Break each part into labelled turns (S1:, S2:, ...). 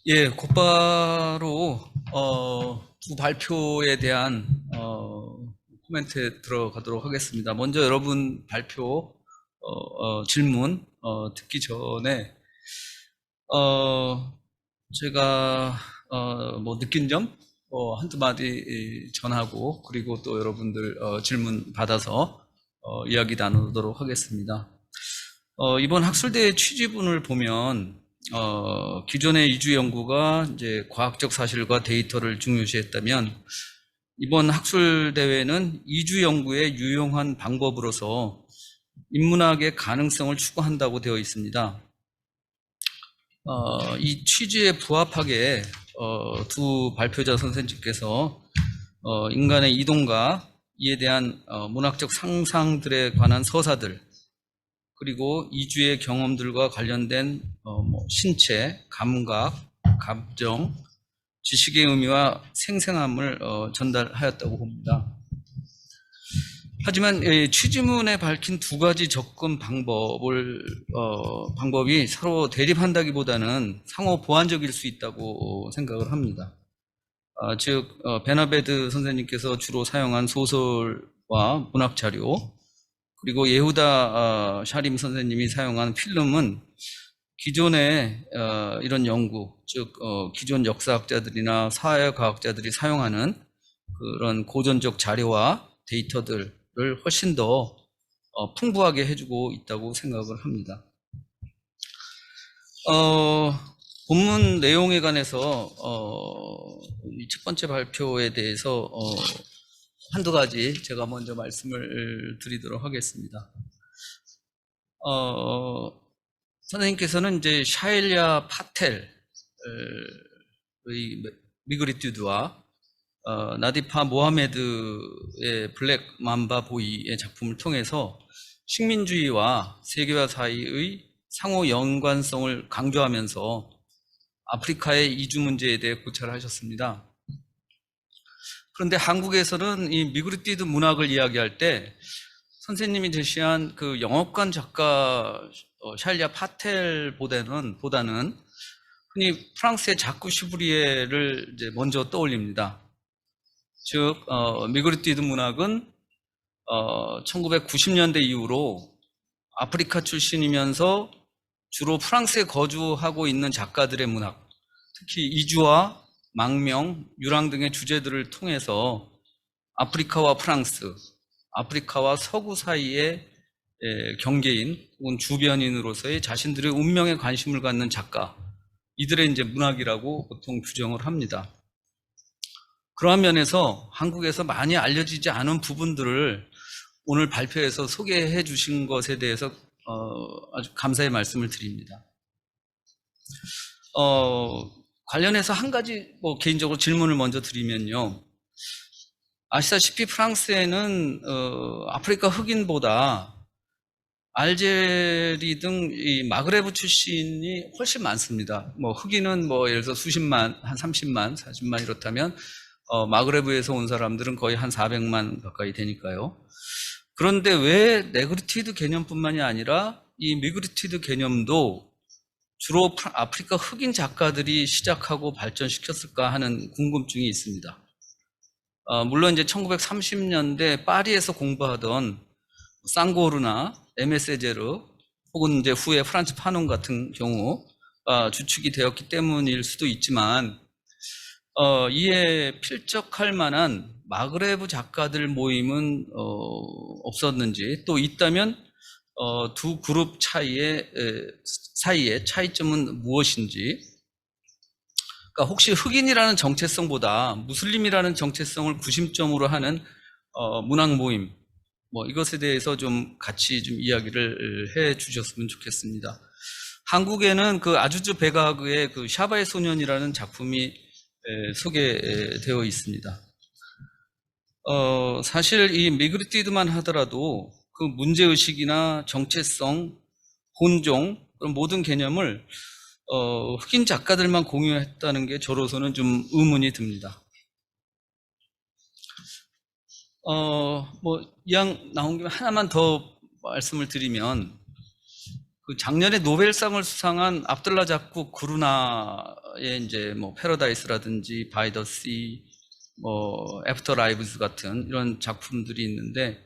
S1: 예, 곧바로 두 발표에 대한 코멘트에 들어가도록 하겠습니다. 먼저 여러분 발표 질문 듣기 전에 제가 뭐 느낀 점 한두 마디 전하고, 그리고 또 여러분들 질문 받아서 이야기 나누도록 하겠습니다. 이번 학술대회 취지문을 보면 기존의 이주 연구가 이제 과학적 사실과 데이터를 중요시했다면, 이번 학술대회는 이주 연구의 유용한 방법으로서 인문학의 가능성을 추구한다고 되어 있습니다. 이 취지에 부합하게 두 발표자 선생님께서 인간의 이동과 이에 대한 문학적 상상들에 관한 서사들, 그리고 이주의 경험들과 관련된 신체, 감각, 감정, 지식의 의미와 생생함을 전달하였다고 봅니다. 하지만 취지문에 밝힌 두 가지 접근 방법이 서로 대립한다기보다는 상호 보완적일 수 있다고 생각을 합니다. 즉 베나베드 선생님께서 주로 사용한 소설과 문학 자료, 그리고 예후다 샤림 선생님이 사용한 필름은 기존의 이런 연구, 즉 기존 역사학자들이나 사회과학자들이 사용하는 그런 고전적 자료와 데이터들을 훨씬 더 풍부하게 해주고 있다고 생각을 합니다. 본문 내용에 관해서 첫 번째 발표에 대해서 한두 가지 제가 먼저 말씀을 드리도록 하겠습니다. 선생님께서는 이제 샤일야 파텔의 미그리튜드와 나디파 모하메드의 블랙 맘바 보이의 작품을 통해서 식민주의와 세계화 사이의 상호 연관성을 강조하면서 아프리카의 이주 문제에 대해 고찰하셨습니다. 그런데 한국에서는 이 미그리티드 문학을 이야기할 때 선생님이 제시한 그 영업관 작가 샤일야 파텔보다는 흔히 프랑스의 자쿠 슈브리에를 이제 먼저 떠올립니다. 즉 미그리티드 문학은 1990년대 이후로 아프리카 출신이면서 주로 프랑스에 거주하고 있는 작가들의 문학, 특히 이주와 망명, 유랑 등의 주제들을 통해서 아프리카와 프랑스, 아프리카와 서구 사이의 경계인 혹은 주변인으로서의 자신들의 운명에 관심을 갖는 작가, 이들의 이제 문학이라고 보통 규정을 합니다. 그러한 면에서 한국에서 많이 알려지지 않은 부분들을 오늘 발표에서 소개해 주신 것에 대해서 아주 감사의 말씀을 드립니다. 관련해서 한 가지 개인적으로 질문을 먼저 드리면요. 아시다시피 프랑스에는 아프리카 흑인보다 알제리 등 이 마그레브 출신이 훨씬 많습니다. 흑인은 예를 들어서 수십만, 한 30만, 40만 이렇다면 마그레브에서 온 사람들은 거의 한 400만 가까이 되니까요. 그런데 왜 네그리티드 개념뿐만이 아니라 이 미그리티드 개념도 주로 아프리카 흑인 작가들이 시작하고 발전시켰을까 하는 궁금증이 있습니다. 물론 이제 1930년대 파리에서 공부하던 쌍고르나 에메세제르 혹은 이제 후에 프란츠 파논 같은 경우가 주축이 되었기 때문일 수도 있지만, 이에 필적할 만한 마그레브 작가들 모임은 없었는지, 또 있다면 두 그룹 사이의 차이점은 무엇인지, 그러니까 혹시 흑인이라는 정체성보다 무슬림이라는 정체성을 구심점으로 하는 문학 모임, 이것에 대해서 좀 같이 좀 이야기를 해 주셨으면 좋겠습니다. 한국에는 그 아주즈 베가그의 그 샤바의 소년이라는 작품이 소개되어 있습니다. 사실 이 미그리티드만 하더라도 그 문제의식이나 정체성, 본종, 그런 모든 개념을 흑인 작가들만 공유했다는 게 저로서는 좀 의문이 듭니다. 이왕 나온 김에 하나만 더 말씀을 드리면, 그 작년에 노벨상을 수상한 압들라 자쿠 구르나의 이제 뭐 패러다이스라든지 바이 더 씨, 뭐 애프터 라이브스 같은 이런 작품들이 있는데,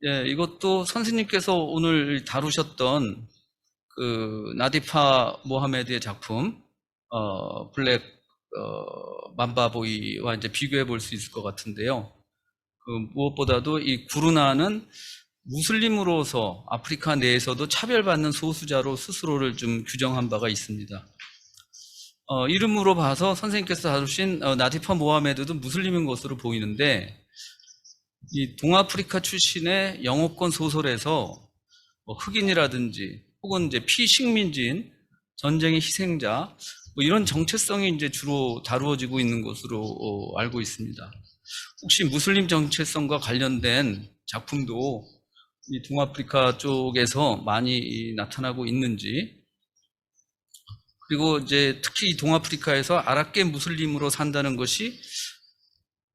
S1: 예, 이것도 선생님께서 오늘 다루셨던 그 나디파 모하메드의 작품 블랙 맘바보이와 이제 비교해 볼 수 있을 것 같은데요. 그 무엇보다도 이 구르나는 무슬림으로서 아프리카 내에서도 차별받는 소수자로 스스로를 좀 규정한 바가 있습니다. 이름으로 봐서 선생님께서 다루신 나디파 모하메드도 무슬림인 것으로 보이는데, 이 동아프리카 출신의 영어권 소설에서 뭐 흑인이라든지 혹은 이제 피식민지인 전쟁의 희생자 뭐 이런 정체성이 이제 주로 다루어지고 있는 것으로 알고 있습니다. 혹시 무슬림 정체성과 관련된 작품도 이 동아프리카 쪽에서 많이 나타나고 있는지, 그리고 이제 특히 동아프리카에서 아랍계 무슬림으로 산다는 것이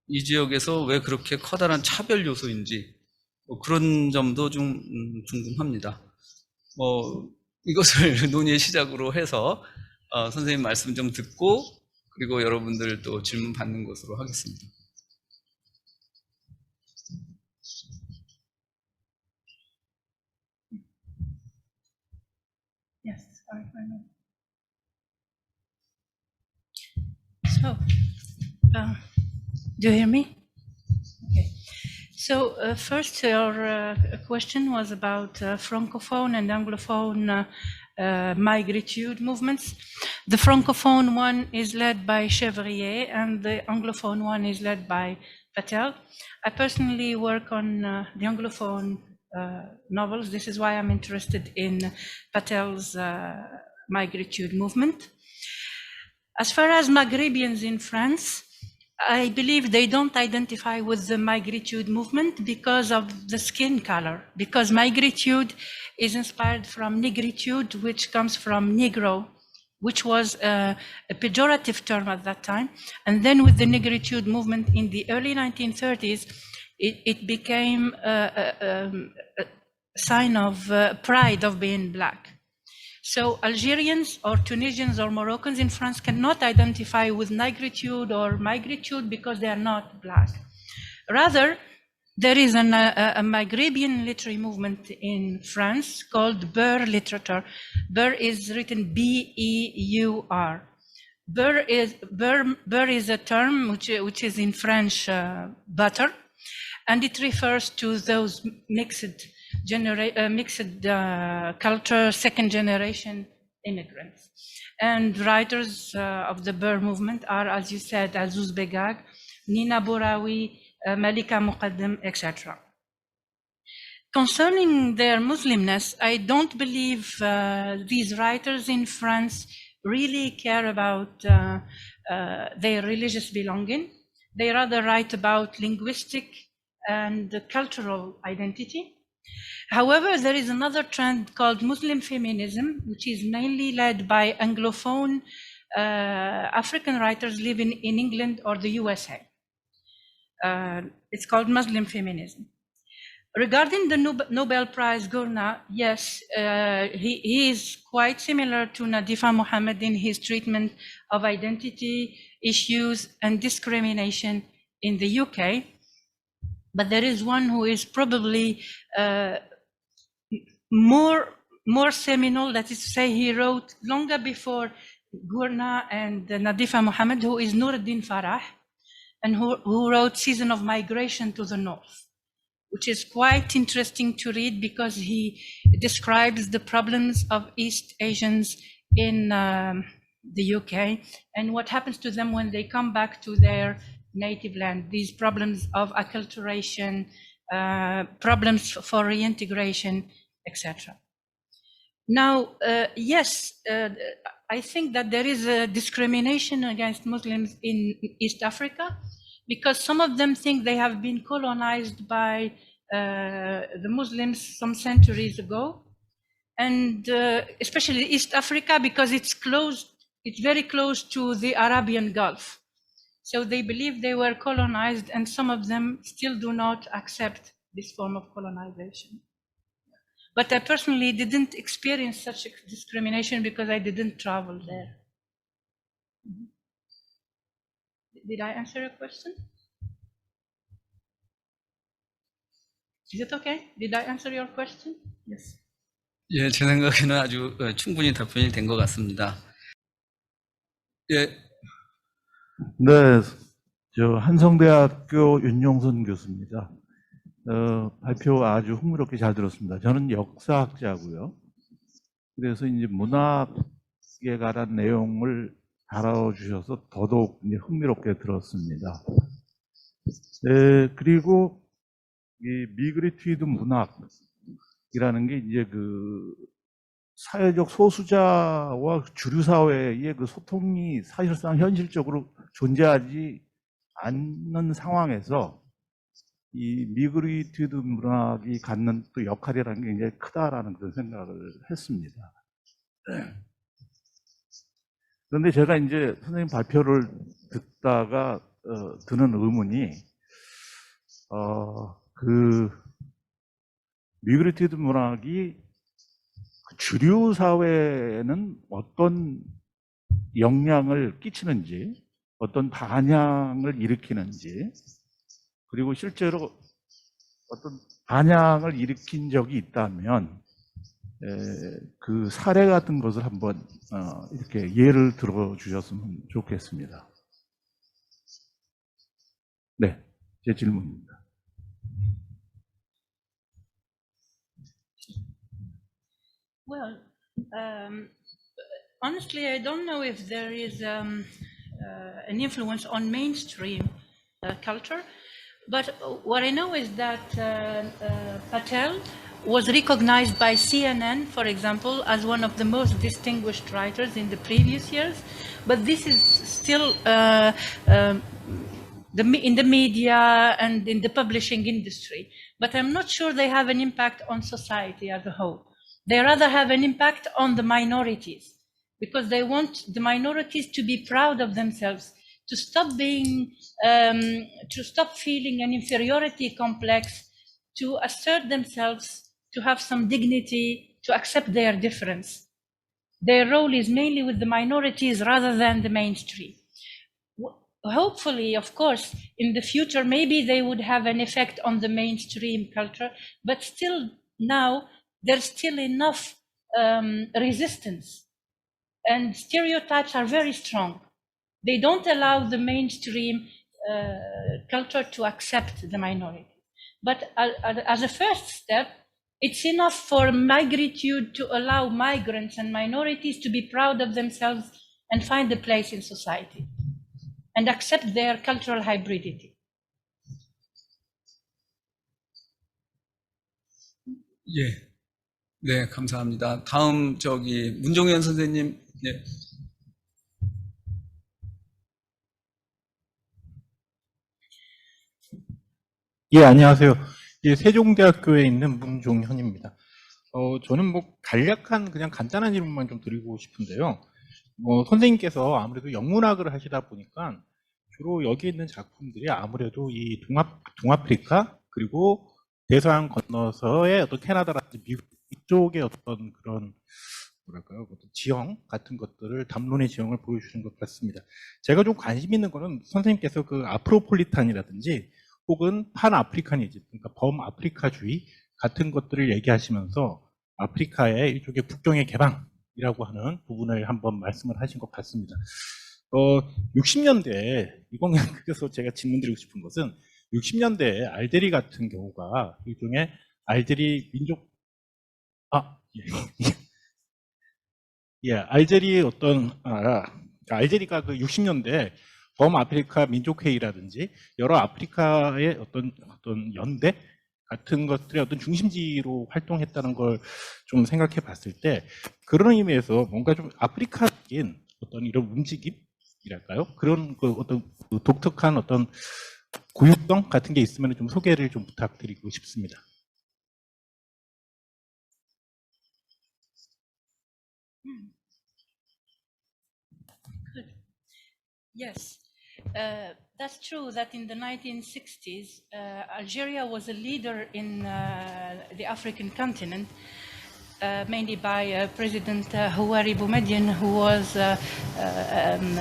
S1: 이 지역에서 왜 그렇게 커다란 차별 요소인지 뭐 그런 점도 좀 궁금합니다. 뭐 이것을 논의의 시작으로 해서 선생님 말씀 좀 듣고 그리고 여러분들 또 질문 받는 것으로 하겠습니다.
S2: Yes, sorry for a minute. So, do you hear me? Okay. So first, your question was about Francophone and Anglophone migritude movements. The Francophone one is led by Chevrier and the Anglophone one is led by Patel. I personally work on the Anglophone novels. This is why I'm interested in Patel's migritude movement. As far as Maghrebians in France, I believe they don't identify with the migritude movement because of the skin color, because migritude is inspired from negritude, which comes from negro, which was a pejorative term at that time. And then with the negritude movement in the early 1930s, it became a sign of pride of being black. So Algerians or Tunisians or Moroccans in France cannot identify with negritude or migritude because they are not black. Rather, there is a Maghrebian literary movement in France called Beur literature. Beur is written B-E-U-R. Beur is a term which is in French butter, and it refers to those mixed culture, second generation immigrants. And writers of the Beur movement are, as you said, Azouz Begag, Nina Bouraoui, Malika Muqaddam, etc. Concerning their Muslimness, I don't believe these writers in France really care about their religious belonging. They rather write about linguistic and cultural identity. However, there is another trend called Muslim feminism, which is mainly led by Anglophone African writers living in England or the USA. It's called Muslim feminism. Regarding the Nobel Prize Gurna, yes, he is quite similar to Nadifa Mohammed in his treatment of identity issues and discrimination in the UK. But there is one who is probably more seminal, that is to say, he wrote longer before Gurna and Nadifa Mohammed, who is Nuruddin Farah, and who wrote Season of Migration to the North, which is quite interesting to read because he describes the problems of East Asians in the UK and what happens to them when they come back to their native land, these problems of acculturation, problems for reintegration, etc. Now, yes, I think that there is a discrimination against Muslims in East Africa because some of them think they have been colonized by the Muslims some centuries ago, and especially East Africa because it's very close to the Arabian Gulf. So they believe they were colonized, and some of them still do not accept this form of colonization. But I personally didn't experience such discrimination because I didn't travel there. Did I answer your question? Is it okay? Did I answer your question? Yes.
S1: 예, 제 생각에는 아주 충분히 답변이 된 것 같습니다. 예,
S3: 네, 저 한성대학교 윤용선 교수입니다. 발표 아주 흥미롭게 잘 들었습니다. 저는 역사학자고요. 그래서 이제 문학에 관한 내용을 다뤄주셔서 더더욱 이제 흥미롭게 들었습니다. 그리고 이 미그리티드 문학이라는 게 이제 그 사회적 소수자와 주류 사회의 그 소통이 사실상 현실적으로 존재하지 않는 상황에서 이 미그리티드 문학이 갖는 또 역할이라는 게 굉장히 크다라는 그런 생각을 했습니다. 그런데 제가 이제 선생님 발표를 듣다가 드는 의문이 그 미그리티드 문학이 주류 사회에는 어떤 영향을 끼치는지, 어떤 반향을 일으키는지, 그리고 실제로 어떤 반향을 일으킨 적이 있다면 그 사례 같은 것을 한번 이렇게 예를 들어 주셨으면 좋겠습니다. 네, 제 질문입니다.
S2: Well, honestly, I don't know if there is an influence on mainstream culture, but what I know is that Patel was recognized by CNN, for example, as one of the most distinguished writers in the previous years, but this is still in the media and in the publishing industry. But I'm not sure they have an impact on society as a whole. They rather have an impact on the minorities, because they want the minorities to be proud of themselves, to stop being, to stop feeling an inferiority complex, to assert themselves, to have some dignity, to accept their difference. Their role is mainly with the minorities rather than the mainstream. Hopefully, of course, in the future, maybe they would have an effect on the mainstream culture, but still now, there's still enough resistance, and stereotypes are very strong. They don't allow the mainstream culture to accept the minority. But as a first step, it's enough for migritude to allow migrants and minorities to be proud of themselves and find a place in society and accept their cultural hybridity.
S1: 예. 네, 감사합니다. 다음 문종현 선생님. 네.
S4: 예, 안녕하세요. 예, 세종대학교에 있는 문종현입니다. 저는 뭐 간략한 그냥 간단한 질문만 좀 드리고 싶은데요. 선생님께서 아무래도 영문학을 하시다 보니까 주로 여기 있는 작품들이 아무래도 이 동아프리카 그리고 대서양 건너서의 어떤 캐나다라든지 미국 이쪽의 어떤 그런 뭐랄까요, 어떤 지형 같은 것들을 담론의 지형을 보여주시는 것 같습니다. 제가 좀 관심 있는 거는 선생님께서 그 아프로폴리탄이라든지 혹은 판아프리카니즘, 그러니까 범아프리카주의 같은 것들을 얘기하시면서 아프리카의 일종의 국경의 개방이라고 하는 부분을 한번 말씀을 하신 것 같습니다. 60년대에 이건 그래서 제가 질문드리고 싶은 것은 60년대에 알제리 같은 경우가 일종의 알제리 민족 알제리의 알제리가 그 60년대 범아프리카 민족회의라든지 여러 아프리카의 어떤 연대 같은 것들의 어떤 중심지로 활동했다는 걸 좀 생각해 봤을 때 그런 의미에서 뭔가 좀 아프리카적인 어떤 이런 움직임이랄까요? 그런 그 어떤 독특한 어떤 고유성 같은 게 있으면 좀 소개를 좀 부탁드리고 싶습니다.
S2: Good. Yes, that's true that in the 1960s, Algeria was a leader in the African continent. mainly by President Houari Boumediene, who was an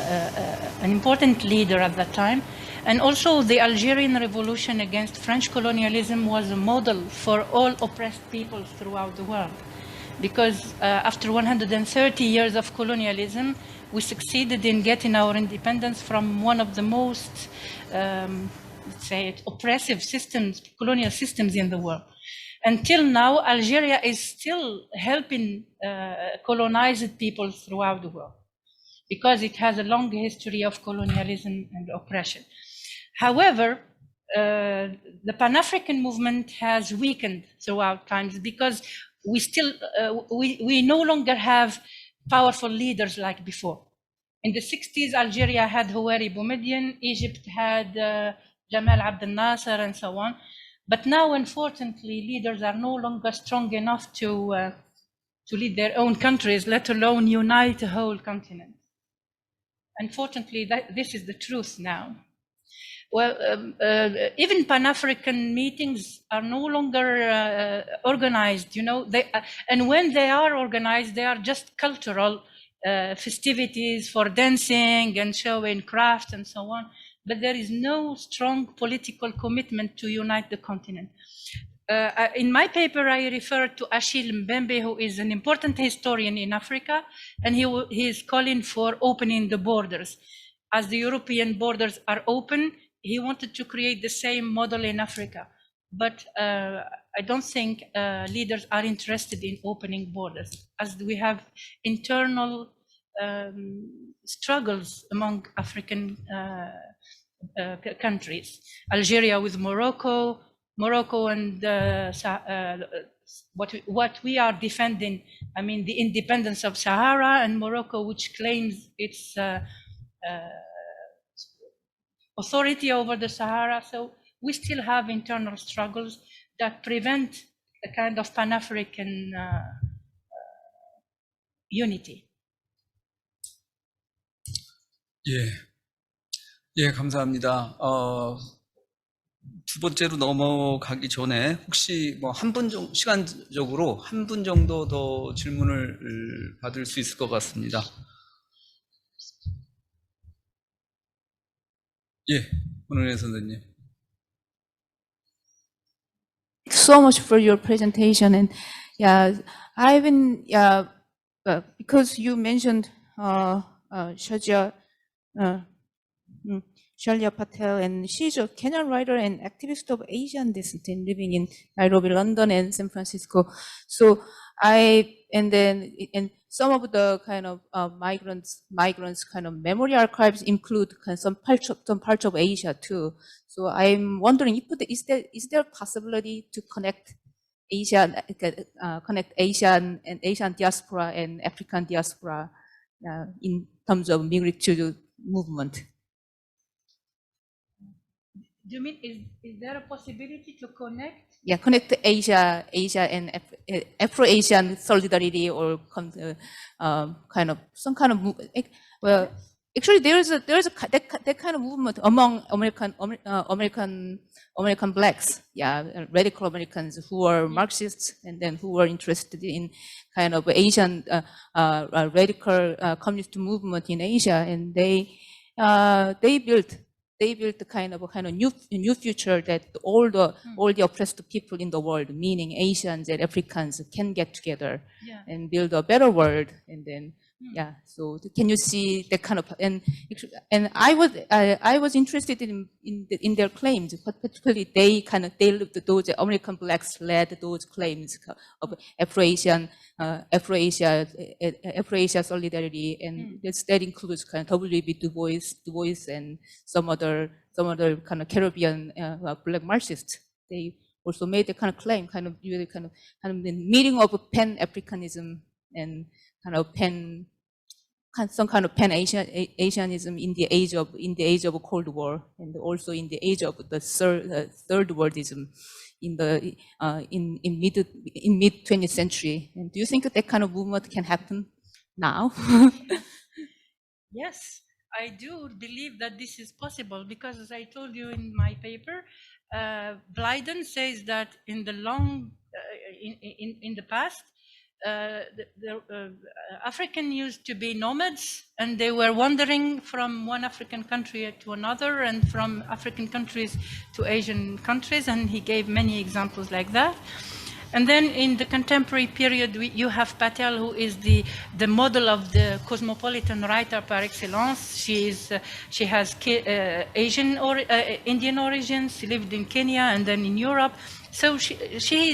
S2: important leader at that time. And also the Algerian revolution against French colonialism was a model for all oppressed peoples throughout the world. Because after 130 years of colonialism, we succeeded in getting our independence from one of the most, let's say it, oppressive systems, colonial systems in the world. Until now, Algeria is still helping colonized people throughout the world because it has a long history of colonialism and oppression. However, the Pan-African movement has weakened throughout times because we still, we no longer have powerful leaders like before. In the 60s, Algeria had Houari Boumediene, Egypt had Jamal Abdel Nasser, and so on. But now, unfortunately, leaders are no longer strong enough to lead their own countries, let alone unite a whole continent. Unfortunately, this is the truth now. Well, even Pan-African meetings are no longer organized, you know, and when they are organized, they are just cultural festivities for dancing and showing crafts and so on, but there is no strong political commitment to unite the continent. In my paper, I refer to Achille Mbembe, who is an important historian in Africa, and he is calling for opening the borders. As the European borders are open, he wanted to create the same model in Africa. But I don't think leaders are interested in opening borders, as we have internal struggles among African countries. Algeria with Morocco, Morocco and what we are defending, I mean, the independence of Sahara, and Morocco, which claims its authority over the Sahara. So we still have internal struggles that prevent a kind of Pan-African unity.
S1: 예, 감사합니다. 두 번째로 넘어가기 전에 혹시 뭐 한 분 정도, 시간적으로 한 분 정도 더 질문을 받을 수 있을 것 같습니다. 예, 문은혜 선생님.
S5: So much for your presentation, and yeah, I've been because you mentioned Shalia Patel, and she's a Kenyan writer and activist of Asian descent living in Nairobi, London, and San Francisco. So and some of the kind of migrants kind of memory archives include some parts of Asia too. So I'm wondering if is there a possibility to connect Asian diaspora and African diaspora in terms of migratory movement?
S2: Do you mean, is there a possibility to connect?
S5: Yeah, connect Asia and Afro-Asian solidarity, or kind of some kind of well, actually there's that kind of movement among American blacks, yeah, radical Americans who are Marxists and then who are interested in kind of Asian radical communist movement in Asia, and they built a kind of new future that all the oppressed people in the world, meaning Asians and Africans, can get together and build a better world. And then yeah, so can you see that kind of, and I was interested in their claims, but particularly they those American blacks led those claims of Afro-Asia solidarity, and that includes kind of W.B. Du Bois and some other kind of Caribbean black Marxists. They also made a kind of claim, kind of the meeting of Pan-Africanism and some kind of Pan-Asianism in the age of Cold War, and also in the age of the third worldism in mid 20th century. And do you think that kind of movement can happen now?
S2: Yes, I do believe that this is possible, because as I told you in my paper, Blyden says that in the past, African used to be nomads, and they were wandering from one African country to another, and from African countries to Asian countries, and he gave many examples like that. And then in the contemporary period, you have Patel, who is the model of the cosmopolitan writer par excellence. She has Asian or Indian origins. She lived in Kenya and then in Europe. So she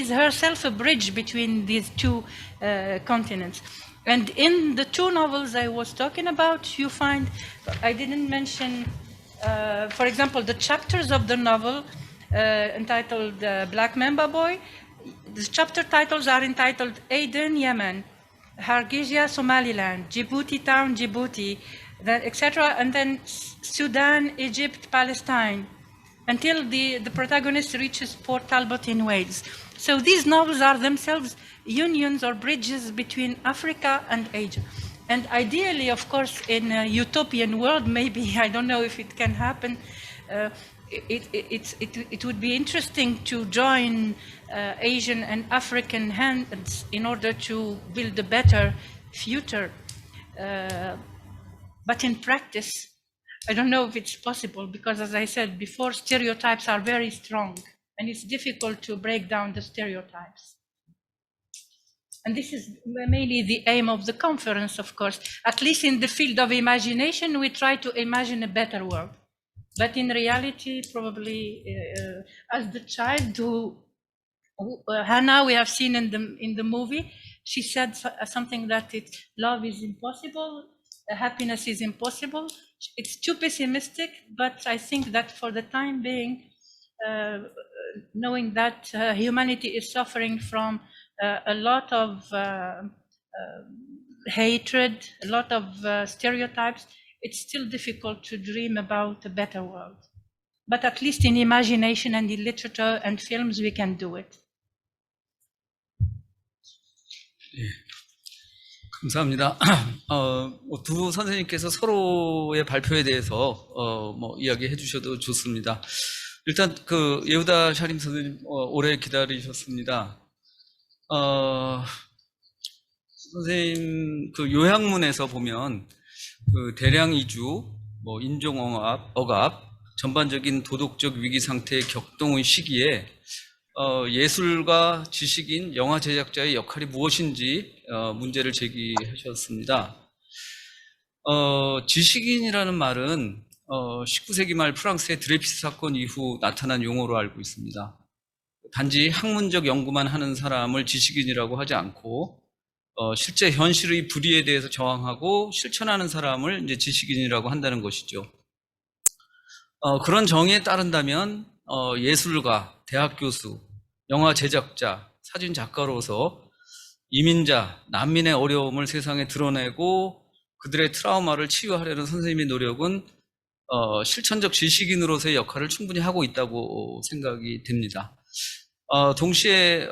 S2: is herself a bridge between these two continents. And in the two novels I was talking about, you find, I didn't mention, for example, the chapters of the novel entitled Black Mamba Boy. The chapter titles are entitled Aden, Yemen, Hargeisa, Somaliland, Djibouti Town, Djibouti, etc. And then Sudan, Egypt, Palestine, until the protagonist reaches Port Talbot in Wales. So these novels are themselves unions or bridges between Africa and Asia. And ideally, of course, in a utopian world, maybe, I don't know if it can happen, it would be interesting to join Asian and African hands in order to build a better future. But in practice, I don't know if it's possible, because as I said before, stereotypes are very strong, and it's difficult to break down the stereotypes. And this is mainly the aim of the conference, of course. At least in the field of imagination, we try to imagine a better world. But in reality, probably, as the child who Hannah, we have seen in the movie, she said something that love is impossible, happiness is impossible. It's too pessimistic, but I think that for the time being, knowing that humanity is suffering from a lot of hatred, a lot of stereotypes, it's still difficult to dream about a better world. But at least in imagination and in literature and films, we can do it.
S1: 예, 감사합니다. 두 선생님께서 서로의 발표에 대해서 이야기해 주셔도 좋습니다. 일단 그 예우다 샤림 선생님 오래 기다리셨습니다. 선생님 그 요약문에서 보면 그 대량 이주, 인종 억압, 전반적인 도덕적 위기 상태의 격동의 시기에 예술가, 지식인, 영화 제작자의 역할이 무엇인지 문제를 제기하셨습니다. 지식인이라는 말은 19세기 말 프랑스의 드레피스 사건 이후 나타난 용어로 알고 있습니다. 단지 학문적 연구만 하는 사람을 지식인이라고 하지 않고 실제 현실의 불의에 대해서 저항하고 실천하는 사람을 이제 지식인이라고 한다는 것이죠. 그런 정의에 따른다면 예술가, 대학 교수, 영화 제작자, 사진 작가로서 이민자, 난민의 어려움을 세상에 드러내고 그들의 트라우마를 치유하려는 선생님의 노력은 실천적 지식인으로서의 역할을 충분히 하고 있다고 생각이 됩니다. 동시에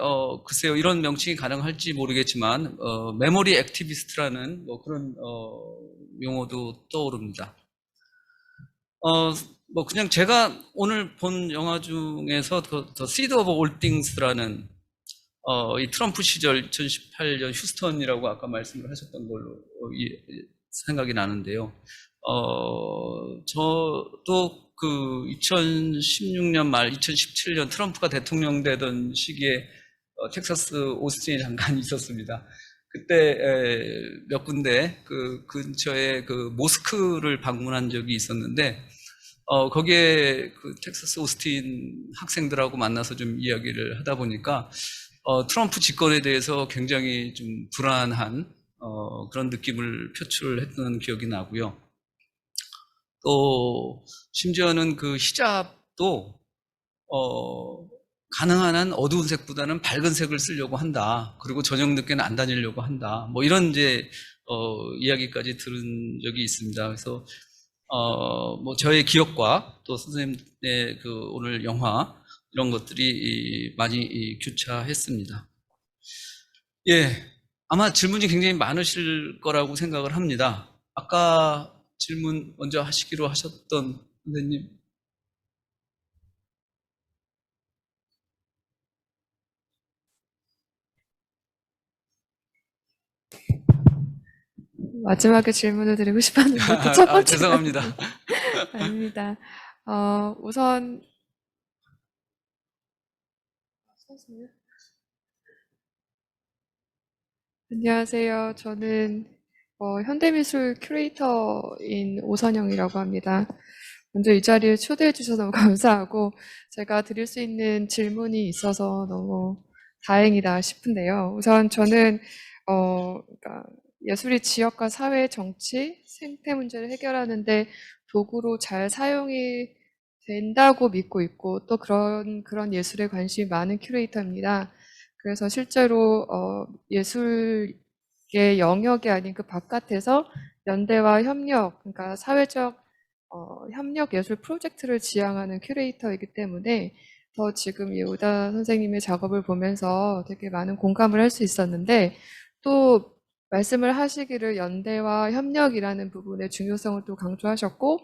S1: 글쎄요, 이런 명칭이 가능할지 모르겠지만 메모리 액티비스트라는 그런 용어도 떠오릅니다. 그냥 제가 오늘 본 영화 중에서 The Seed of All Things라는 이 트럼프 시절 2018년 휴스턴이라고 아까 말씀을 하셨던 걸로 생각이 나는데요. 저도 그 2016년 말 2017년 트럼프가 대통령 되던 시기에 텍사스 오스틴에 잠깐 있었습니다. 그때 몇 군데 그 근처에 그 모스크를 방문한 적이 있었는데 거기에 그 텍사스 오스틴 학생들하고 만나서 좀 이야기를 하다 보니까 트럼프 집권에 대해서 굉장히 좀 불안한 그런 느낌을 표출했던 기억이 나고요. 또 심지어는 그 히잡도 가능한 한 어두운 색보다는 밝은 색을 쓰려고 한다. 그리고 저녁 늦게는 안 다니려고 한다. 이런 이제 이야기까지 들은 적이 있습니다. 그래서 저의 기억과 또 선생님의 그 오늘 영화 이런 것들이 많이 교차했습니다. 예, 아마 질문이 굉장히 많으실 거라고 생각을 합니다. 아까 질문 먼저 하시기로 하셨던 선생님.
S6: 마지막에 질문을 드리고 싶었는데 또 첫 번째
S1: 죄송합니다.
S6: 아닙니다. 우선 안녕하세요. 저는 현대미술 큐레이터인 오선영이라고 합니다. 먼저 이 자리에 초대해 주셔서 너무 감사하고 제가 드릴 수 있는 질문이 있어서 너무 다행이다 싶은데요. 우선 저는 그러니까 예술이 지역과 사회, 정치, 생태 문제를 해결하는데 도구로 잘 사용이 된다고 믿고 있고 또 그런 예술에 관심이 많은 큐레이터입니다. 그래서 실제로 예술의 영역이 아닌 그 바깥에서 연대와 협력, 그러니까 사회적 협력 예술 프로젝트를 지향하는 큐레이터이기 때문에 더 지금 예우다 선생님의 작업을 보면서 되게 많은 공감을 할 수 있었는데 또 말씀을 하시기를 연대와 협력이라는 부분의 중요성을 또 강조하셨고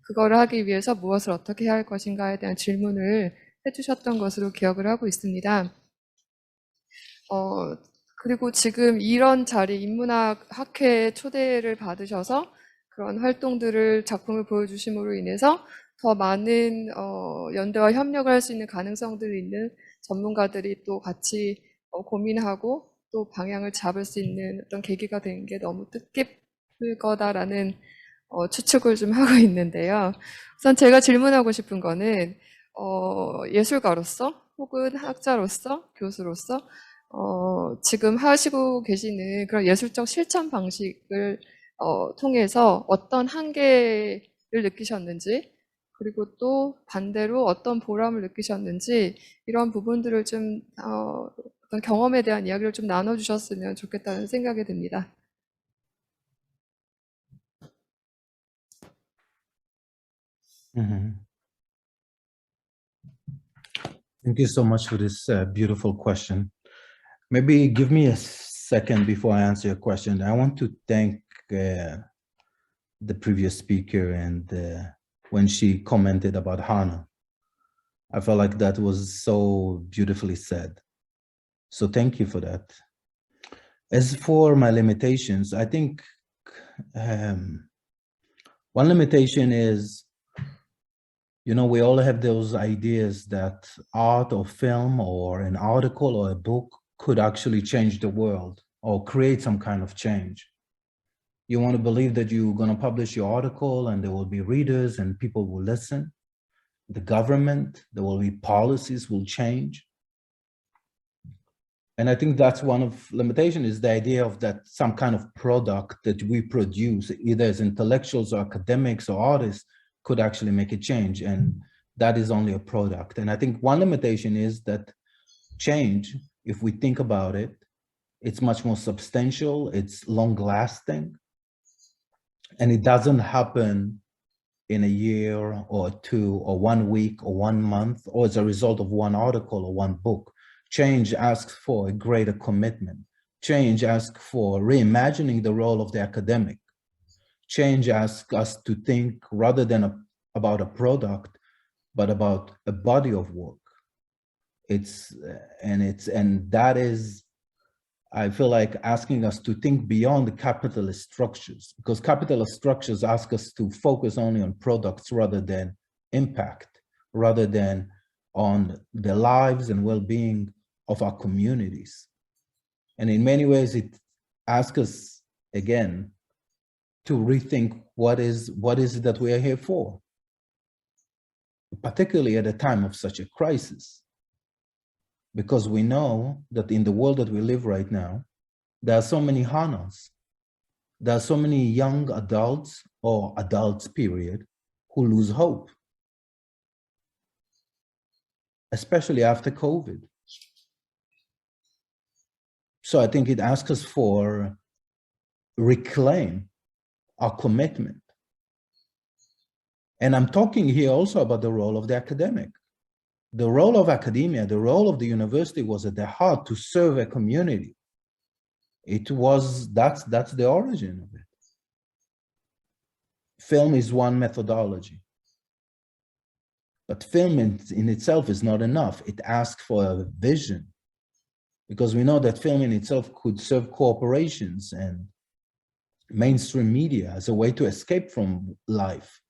S6: 그거를 하기 위해서 무엇을 어떻게 해야 할 것인가에 대한 질문을 해주셨던 것으로 기억을 하고 있습니다. 그리고 지금 이런 자리 인문학 학회에 초대를 받으셔서 그런 활동들을 작품을 보여주심으로 인해서 더 많은 연대와 협력을 할 수 있는 가능성들이 있는 전문가들이 또 같이 고민하고 또 방향을 잡을 수 있는 어떤 계기가 된 게 너무 뜻깊을 거다라는 추측을 좀 하고 있는데요. 우선 제가 질문하고 싶은 거는 예술가로서 혹은 학자로서 교수로서 지금 하시고 계시는 그런 예술적 실천 방식을 통해서 어떤 한계를 느끼셨는지 그리고 또 반대로 어떤 보람을 느끼셨는지 이런 부분들을 좀 어떤 경험에 대한 이야기를 좀 나눠주셨으면 좋겠다는 생각이 듭니다.
S7: Thank you so much for this beautiful question. Maybe give me a second before I answer your question. I want to thank the previous speaker and when she commented about Hana. I felt like that was so beautifully said. So thank you for that. As for my limitations, I think one limitation is, you know, we all have those ideas that art or film or an article or a book could actually change the world or create some kind of change. You want to believe that you're going to publish your article and there will be readers and people will listen. The government, there will be policies will change. And I think that's one of limitation is the idea of that some kind of product that we produce, either as intellectuals or academics or artists, could actually make a change. And that is only a product. And I think one limitation is that change, if we think about it, it's much more substantial, it's long lasting, and it doesn't happen in a year or two or 1 week or 1 month or as a result of one article or one book. Change asks for a greater commitment. Change asks for reimagining the role of the academic. Change asks us to think rather than about a product, but about a body of work. And that is, I feel like asking us to think beyond the capitalist structures, because capitalist structures ask us to focus only on products rather than impact, rather than on the lives and well-being of our communities. And in many ways, it asks us, again, to rethink what is it that we are here for, particularly at a time of such a crisis. Because we know that in the world that we live right now, there are so many Hanas, there are so many young adults or adults, period, who lose hope, especially after COVID. So I think it asks us for reclaim our commitment. And I'm talking here also about the role of the academic. The role of academia, the role of the university was at the heart to serve a community. It was, that's the origin of it. Film is one methodology. But film in itself is not enough. It asks for a vision, because we know that film in itself could serve corporations and mainstream media as a way to escape from life.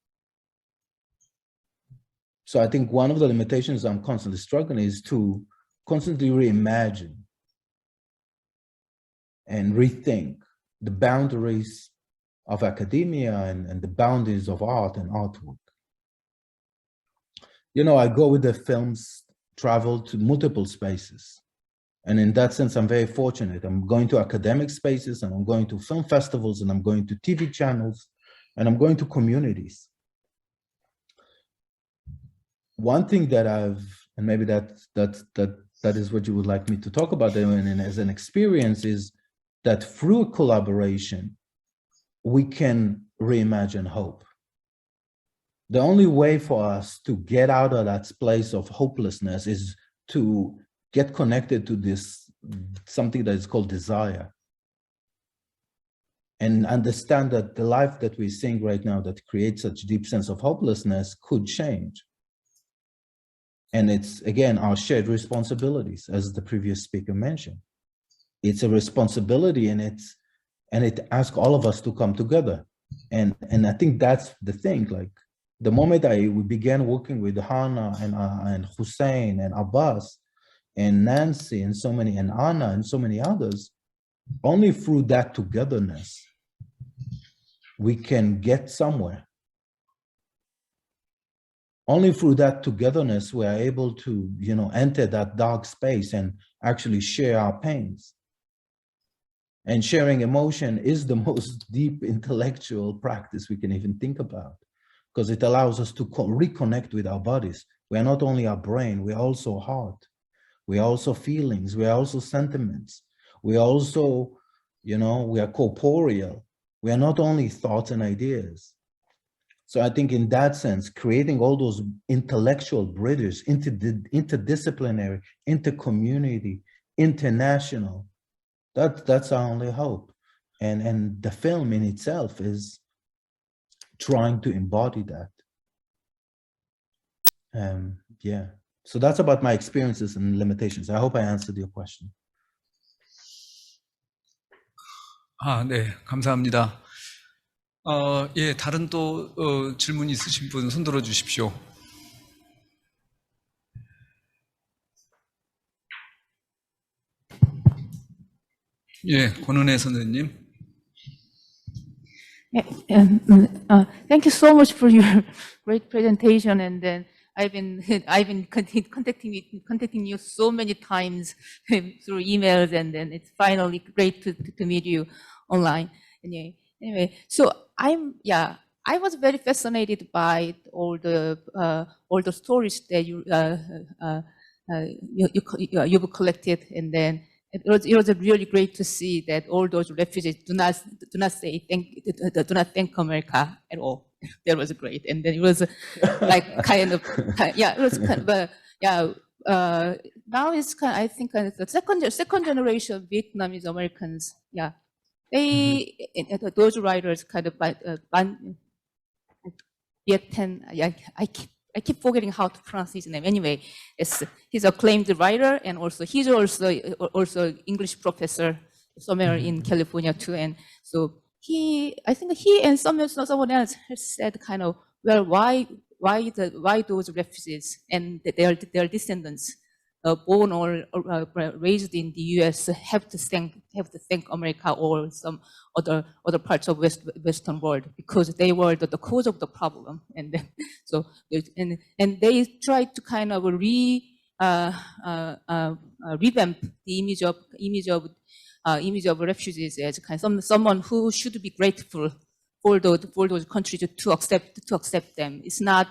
S7: So I think one of the limitations I'm constantly struggling is to constantly reimagine and rethink the boundaries of academia and the boundaries of art and artwork. You know, I go with the films, travel to multiple spaces. And in that sense, I'm very fortunate. I'm going to academic spaces, and I'm going to film festivals, and I'm going to TV channels, and I'm going to communities. One thing that and maybe that is what you would like me to talk about and as an experience, is that through collaboration, we can reimagine hope. The only way for us to get out of that place of hopelessness is to get connected to this, something that is called desire, and understand that the life that we're seeing right now that creates such deep sense of hopelessness could change. And it's, again, our shared responsibilities, as the previous speaker mentioned. It's a responsibility, and it asks all of us to come together. And I think that's the thing. Like, the moment we began working with Hannah and Hussein and Abbas and Nancy and Anna and so many others, only through that togetherness we can get somewhere. Only through that togetherness we are able to, you know, enter that dark space and actually share our pains. And sharing emotion is the most deep intellectual practice we can even think about, because it allows us to reconnect with our bodies. We are not only our brain, we are also heart. We are also feelings, we are also sentiments. We are also, you know, we are corporeal. We are not only thoughts and ideas. So I think in that sense, creating all those intellectual bridges, interdisciplinary, intercommunity, international, that's our only hope. And the film in itself is trying to embody that. Yeah, so that's about my experiences and limitations. I hope I answered your question.
S1: 네, 감사합니다. 예, 다른 또 질문 있으신 분 손 들어 주십시오. 예, 권은혜 선생님.
S5: Thank you so much for your great presentation. And then I've been contacting you so many times through emails, and then it's finally great to meet you online. Anyway, so I was very fascinated by all the stories that you've collected, and then it was really great to see that all those refugees do not thank America at all. That was great, and then it was like it was kind of now it's kind of, I think the second generation Vietnamese Americans. Yeah, they those writers kind of Viet-Thanh. I keep forgetting how to pronounce his name. Anyway, he's an acclaimed writer, and also he's also English professor somewhere in California too. And so I think he and someone else has said kind of, well, why those refugees and their descendants, born or raised in the U.S., have to thank America or some other parts of Western world, because they were the cause of the problem. And then, so and they tried to kind of revamp the image of refugees as kind of someone who should be grateful for those countries to accept them. It's not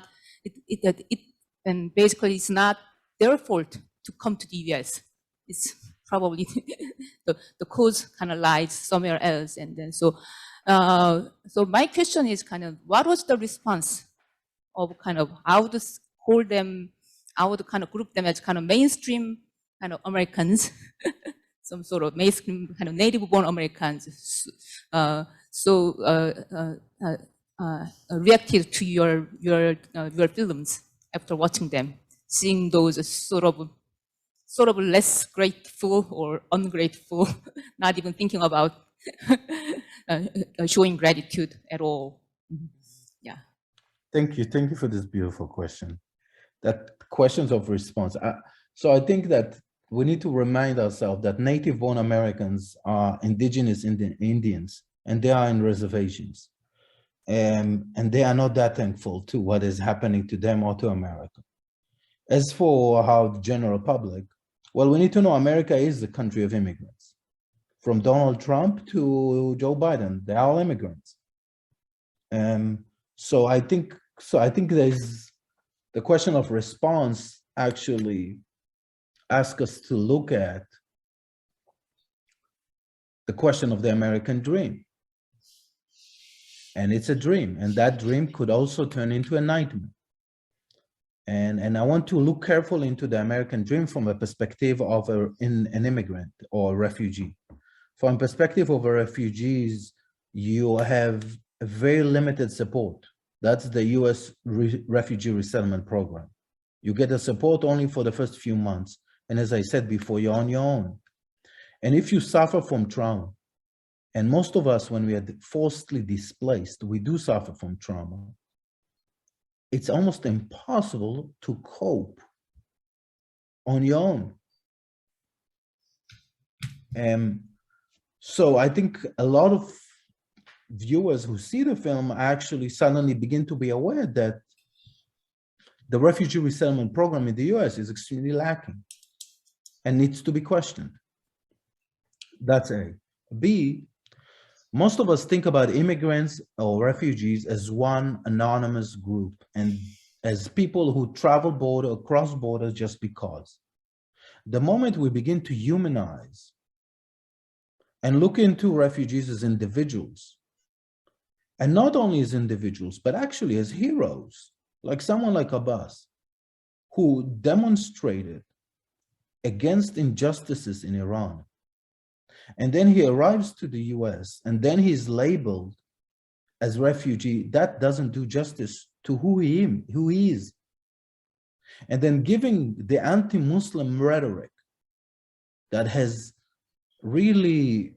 S5: and basically it's not their fault to come to the U.S. It's probably the cause kind of lies somewhere else. And then so my question is kind of, what was the response of kind of how to hold them, how to kind of group them as kind of mainstream kind of Americans, some sort of mainstream kind of native-born Americans, reacted to your films after watching them, seeing those sort of less grateful or ungrateful, not even thinking about showing gratitude at all. Yeah.
S7: Thank you for this beautiful question. That questions of response. So I think that we need to remind ourselves that native-born Americans are indigenous Indians, and they are in reservations. And they are not that thankful to what is happening to them or to America. As for how the general public, well, we need to know America is the country of immigrants. From Donald Trump to Joe Biden, they're all immigrants. So I think there's the question of response actually asks us to look at the question of the American dream. And it's a dream, and that dream could also turn into a nightmare. And I want to look carefully into the American dream from a perspective of an immigrant or refugee. From perspective of refugees, you have a very limited support. That's the US Refugee Resettlement Program. You get the support only for the first few months. And as I said before, you're on your own. And if you suffer from trauma, and most of us, when we are forcibly displaced, we do suffer from trauma, it's almost impossible to cope on your own. So I think a lot of viewers who see the film actually suddenly begin to be aware that the refugee resettlement program in the US is extremely lacking and needs to be questioned. That's A. B, most of us think about immigrants or refugees as one anonymous group and as people who travel across borders just because. The moment we begin to humanize and look into refugees as individuals, and not only as individuals, but actually as heroes, like someone like Abbas, who demonstrated against injustices in Iran. And then he arrives to the US, and then he's labeled as refugee. That doesn't do justice to who he is. And then giving the anti-Muslim rhetoric that has really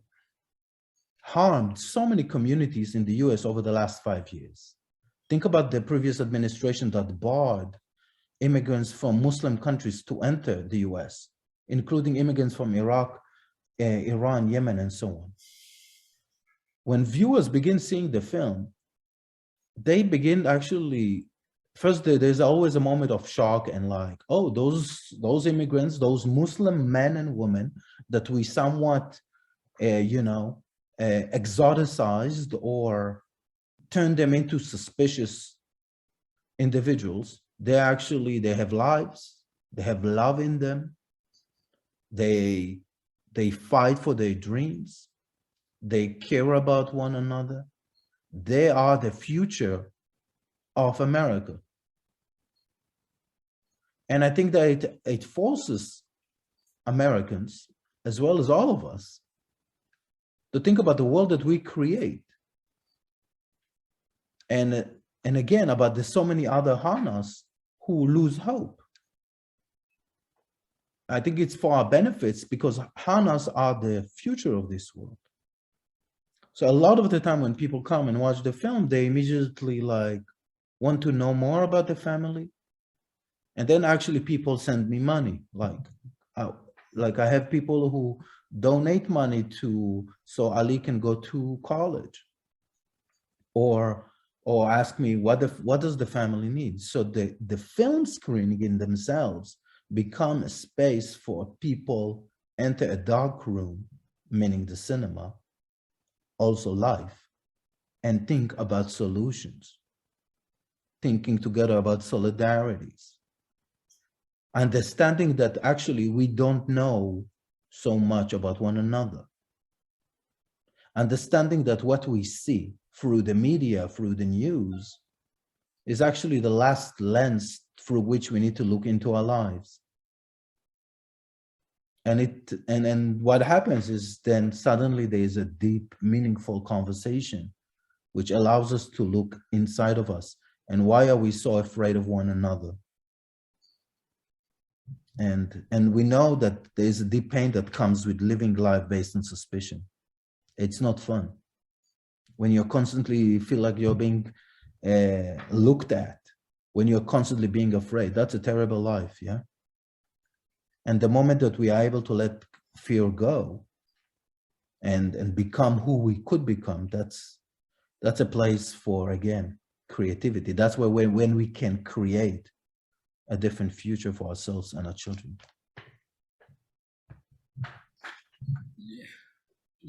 S7: harmed so many communities in the US over the last 5 years. Think about the previous administration that barred immigrants from Muslim countries to enter the US, including immigrants from Iraq, Iran, Yemen, and so on. When viewers begin seeing the film, they begin actually, first there's always a moment of shock and like, oh, those immigrants, those Muslim men and women that we somewhat, exoticized or turned them into suspicious individuals, they have lives, they have love in them, they fight for their dreams, they care about one another. They are the future of America. And I think that it forces Americans, as well as all of us, to think about the world that we create. And again, about the so many other Hanas who lose hope. I think it's for our benefits because Hanas are the future of this world. So a lot of the time when people come and watch the film, they immediately want to know more about the family. And then actually people send me money. Like I have people who donate money so Ali can go to college, or ask me what does the family need. So the film screening in themselves become a space for people enter a dark room, meaning the cinema, also life, and think about solutions, thinking together about solidarities, understanding that actually we don't know so much about one another, understanding that what we see through the media, through the news, is actually the last lens through which we need to look into our lives. And what happens is then suddenly there is a deep, meaningful conversation which allows us to look inside of us. And why are we so afraid of one another? And we know that there is a deep pain that comes with living life based on suspicion. It's not fun. when you constantly feel like you're being looked at, when you're constantly being afraid. That's a terrible life, yeah? And the moment that we are able to let fear go and become who we could become, that's a place for, again, creativity. That's where when we can create a different future for ourselves and our children.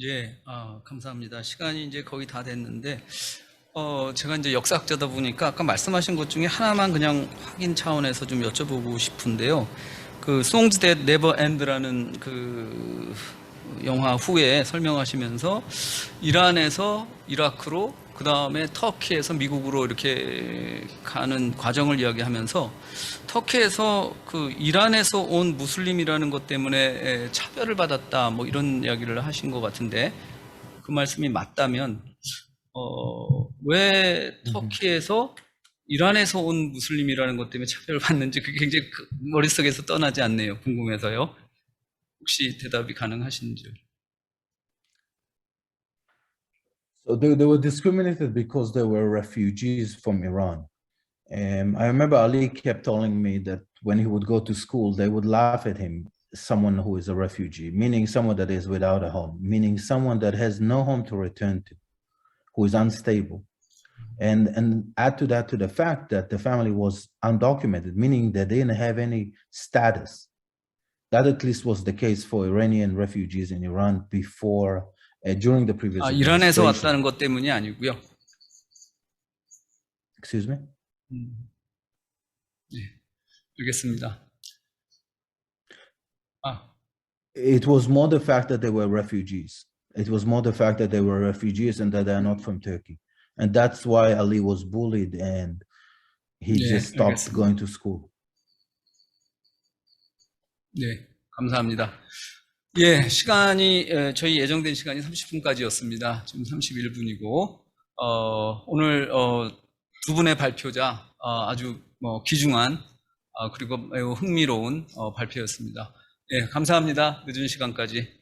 S1: 예, 감사합니다. 시간이 이제 거의 다 됐는데, 제가 이제 역사학자다 보니까 아까 말씀하신 것 중에 하나만 그냥 확인 차원에서 좀 여쭤보고 싶은데요. 그 Songs That Never End라는 그 영화 후에 설명하시면서 이란에서 이라크로 그 다음에 터키에서 미국으로 이렇게 가는 과정을 이야기하면서 터키에서 그 이란에서 온 무슬림이라는 것 때문에 차별을 받았다 뭐 이런 이야기를 하신 것 같은데 그 말씀이 맞다면 왜 터키에서 이란에서 온 무슬림이라는 것 때문에 차별을 받는지 그게 굉장히 머릿속에서 떠나지 않네요. 궁금해서요. 혹시 대답이 가능하신지요?
S7: So they were discriminated because they were refugees from Iran. I remember Ali kept telling me that when he would go to school, they would laugh at him, someone who is a refugee, meaning someone that is without a home, meaning someone that has no home to return to, who is unstable. And add to that to the fact that the family was undocumented, meaning that they didn't have any status. That at least was the case for Iranian refugees in Iran before, during the previous
S1: 이란에서
S7: administration.
S1: 왔다는 것 때문이 아니고요.
S7: Excuse me?
S1: 네, 알겠습니다.
S7: It was more the fact that they were refugees. It was more the fact that they were refugees and that they are not from Turkey. And that's why Ali was bullied and he just stopped going to school.
S1: 네, 감사합니다. 예, 시간이 저희 예정된 시간이 30분까지였습니다. 지금 31분이고 오늘 두 분의 발표자 아주 귀중한 그리고 매우 흥미로운 발표였습니다. 예, 감사합니다. 늦은 시간까지.